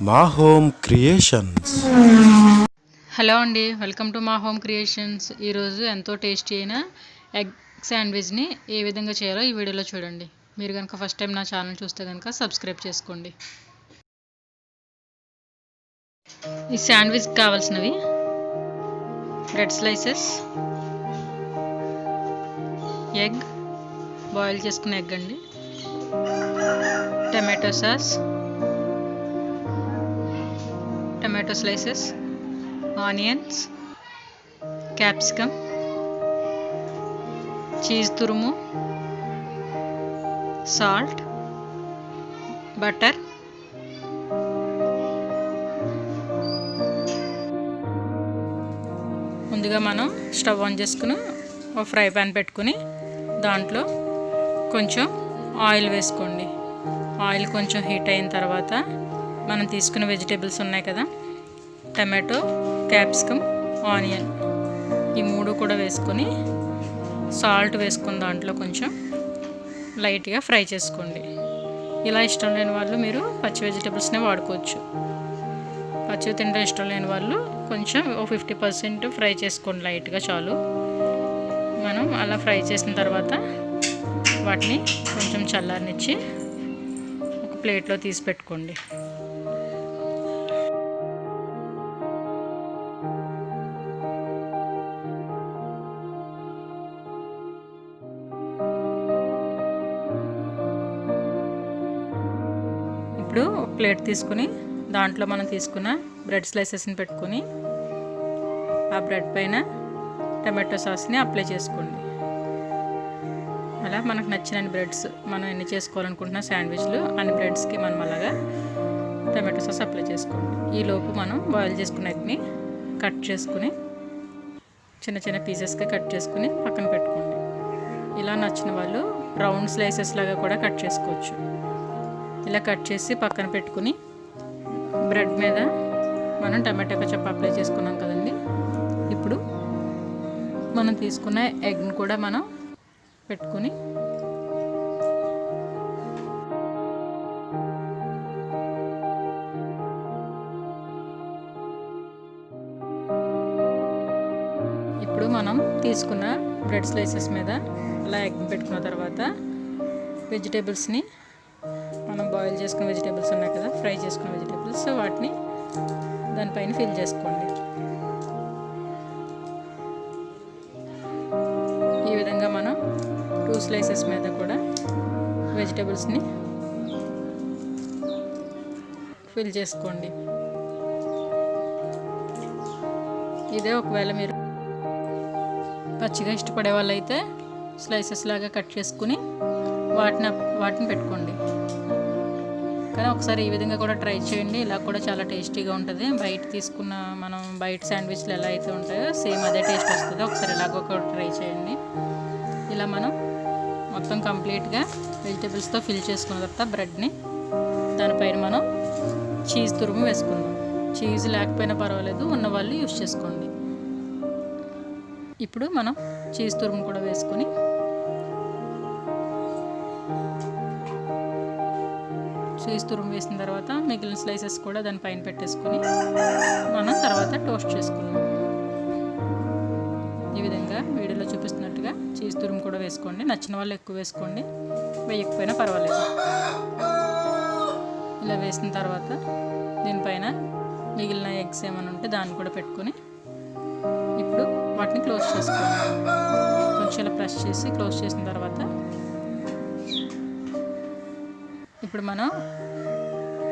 మా home creations. Hello అండి, welcome to మా హోమ్ క్రియేషన్స్. ఈరోజు ఎంతో టేస్టీ అయిన ఎగ్ శాండ్విచ్ని ఏ విధంగా చేయాలో ఈ వీడియోలో చూడండి. మీరు కనుక ఫస్ట్ టైం నా ఛానల్ చూస్తే కనుక సబ్స్క్రైబ్ చేసుకోండి. ఈ శాండ్విచ్కి కావాల్సినవి బ్రెడ్ స్లైసెస్, ఎగ్, బాయిల్ చేసుకున్న ఎగ్ అండి, tomato sauce, tomato slices, onions, capsicum, cheese తురుము, సాల్ట్, బటర్, ముందుగా మనం స్టవ్ ఆన్ చేసుకుని ఒక ఫ్రై ప్యాన్ పెట్టుకుని దాంట్లో కొంచెం ఆయిల్ వేసుకోండి. ఆయిల్ కొంచెం హీట్ అయిన తర్వాత మనం తీసుకున్న వెజిటేబుల్స్ ఉన్నాయి కదా, టమాటో, క్యాప్సికమ్, ఆనియన్, ఈ మూడు కూడా వేసుకొని సాల్ట్ వేసుకుని దాంట్లో కొంచెం లైట్గా ఫ్రై చేసుకోండి. ఇలా ఇష్టం లేని వాళ్ళు మీరు పచ్చి వెజిటేబుల్స్నే వాడుకోవచ్చు. పచ్చివి తినడం ఇష్టం లేని వాళ్ళు కొంచెం 50% ఫ్రై చేసుకోండి, లైట్గా చాలు. మనం అలా ఫ్రై చేసిన తర్వాత వాటిని కొంచెం చల్లారనిచ్చి ఒక ప్లేట్లో తీసి పెట్టుకోండి. ఇప్పుడు ఒక ప్లేట్ తీసుకుని దాంట్లో మనం తీసుకున్న బ్రెడ్ స్లైసెస్ని పెట్టుకొని ఆ బ్రెడ్ పైన టమాటో సాస్ని అప్లై చేసుకోండి. అలా మనకు నచ్చిన బ్రెడ్స్ మనం ఎన్ని చేసుకోవాలనుకుంటున్న శాండ్విచ్లు అన్ని బ్రెడ్స్కి మనం అలాగా టమాటో సాస్ అప్లై చేసుకోండి. ఈలోపు మనం బాయిల్ చేసుకున్న ఎగ్ని కట్ చేసుకుని చిన్న చిన్న పీసెస్గా కట్ చేసుకుని పక్కన పెట్టుకోండి. ఇలా నచ్చిన వాళ్ళు రౌండ్ స్లైసెస్ లాగా కూడా కట్ చేసుకోవచ్చు. ఇలా కట్ చేసి పక్కన పెట్టుకుని బ్రెడ్ మీద మనం టమాటో కెచప్ అప్లై చేసుకున్నాం కదండి. ఇప్పుడు మనం తీసుకున్న ఎగ్ని కూడా మనం పెట్టుకుని ఇప్పుడు మనం తీసుకున్న బ్రెడ్ స్లైసెస్ మీద అలా ఎగ్ని పెట్టుకున్న తర్వాత వెజిటేబుల్స్ని మనం బాయిల్ చేసుకున్న వెజిటేబుల్స్ ఉన్నాయి కదా, ఫ్రై చేసుకున్న వెజిటేబుల్స్, వాటిని దానిపైన ఫిల్ చేసుకోండి. ఈ విధంగా మనం 2 స్లైసెస్ మీద కూడా వెజిటేబుల్స్ని ఫిల్ చేసుకోండి. ఇదే ఒకవేళ మీరు పచ్చిగా ఇష్టపడే వాళ్ళైతే స్లైసెస్ లాగా కట్ చేసుకుని వాటిని పెట్టుకోండి. కానీ ఒకసారి ఈ విధంగా కూడా ట్రై చేయండి. ఇలా కూడా చాలా టేస్టీగా ఉంటుంది. బయట తీసుకున్న మనం బయట శాండ్విచ్లు ఎలా అయితే ఉంటాయో సేమ్ అదే టేస్ట్ వస్తుంది. ఒకసారి ఇలాగ కూడా ట్రై చేయండి. ఇలా మనం మొత్తం కంప్లీట్గా వెజిటేబుల్స్తో ఫిల్ చేసుకున్న తర్వాత బ్రెడ్ని దానిపైన మనం చీజ్ తురుము వేసుకుందాం. చీజ్ లేకపోయినా పర్వాలేదు, ఉన్నవాళ్ళు యూస్ చేసుకోండి. ఇప్పుడు మనం చీజ్ తురుము కూడా వేసుకొని చీజ్ తురుము వేసిన తర్వాత మిగిలిన స్లైసెస్ కూడా దానిపైన పెట్టేసుకొని మనం తర్వాత టోస్ట్ చేసుకున్నాం. ఈ విధంగా వీడియోలో చూపిస్తున్నట్టుగా చీజ్ తురుము కూడా వేసుకోండి. నచ్చిన వాళ్ళు ఎక్కువ వేసుకోండి, వేయకపోయినా పర్వాలేదు. ఇలా వేసిన తర్వాత దీనిపైన మిగిలిన ఎగ్స్ ఏమైనా ఉంటే దాన్ని కూడా పెట్టుకొని ఇప్పుడు వాటిని క్లోజ్ చేసుకోండి. కొంచెం ఇలా ప్రెస్ చేసి క్లోజ్ చేసిన తర్వాత ఇప్పుడు మనం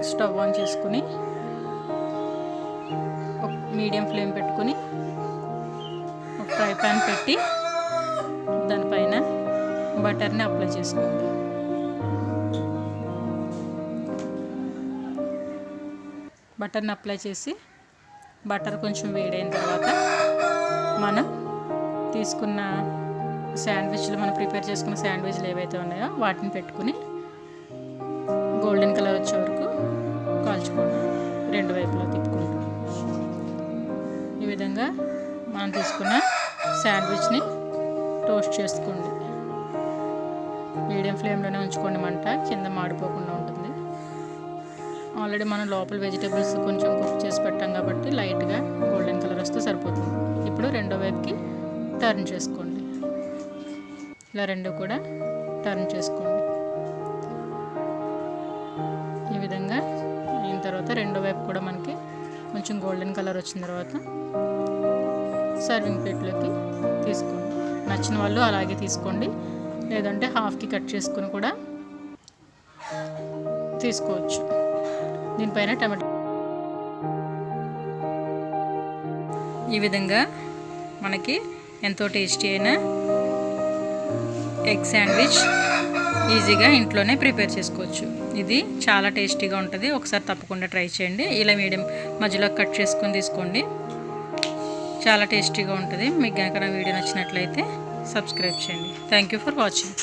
స్టవ్ ఆన్ చేసుకుని ఒక మీడియం ఫ్లేమ్ పెట్టుకుని ఒక ఫ్రై ప్యాన్ పెట్టి దానిపైన బటర్ని అప్లై చేసుకోండి. బటర్ని అప్లై చేసి బటర్ కొంచెం వేడైన తర్వాత మనం తీసుకున్న శాండ్విచ్లు మనం ప్రిపేర్ చేసుకున్న శాండ్విచ్లు ఏవైతే ఉన్నాయో వాటిని పెట్టుకుని గోల్డెన్ కలర్ వచ్చే వరకు కాల్చుకోండి, రెండు వైపులా తిప్పుకుంటూ. ఈ విధంగా మనం తీసుకున్న శాండ్విచ్ని టోస్ట్ చేసుకోండి. మీడియం ఫ్లేమ్లోనే ఉంచుకోండి మంట, కింద మాడిపోకుండా ఉంటుంది. ఆల్రెడీ మనం లోపల వెజిటేబుల్స్ కొంచెం కుక్ చేసి పెట్టాం కాబట్టి లైట్గా గోల్డెన్ కలర్ వస్తే సరిపోతుంది. ఇప్పుడు రెండో వైపుకి టర్న్ చేసుకోండి. ఇలా రెండు కూడా టర్న్ చేసుకోండి. ఈ విధంగా అయిన తర్వాత రెండో వైపు కూడా మనకి కొంచెం గోల్డెన్ కలర్ వచ్చిన తర్వాత సర్వింగ్ ప్లేట్లోకి తీసుకోండి. నచ్చిన వాళ్ళు అలాగే తీసుకోండి, లేదంటే హాఫ్కి కట్ చేసుకుని కూడా తీసుకోవచ్చు. దీనిపైన టమాటో ఈ విధంగా మనకి ఎంతో టేస్టీ అయిన ఎగ్ శాండ్విచ్ ఈజీగా ఇంట్లోనే ప్రిపేర్ చేసుకోవచ్చు. ఇది చాలా టేస్టీగా ఉంటుంది. ఒకసారి తప్పకుండా ట్రై చేయండి. ఇలా మీడియం మధ్యలో కట్ చేసుకొని తీసుకోండి. చాలా టేస్టీగా ఉంటుంది. మీకు కనుక నా వీడియో నచ్చినట్లయితే సబ్స్క్రైబ్ చేయండి. Thank you for watching.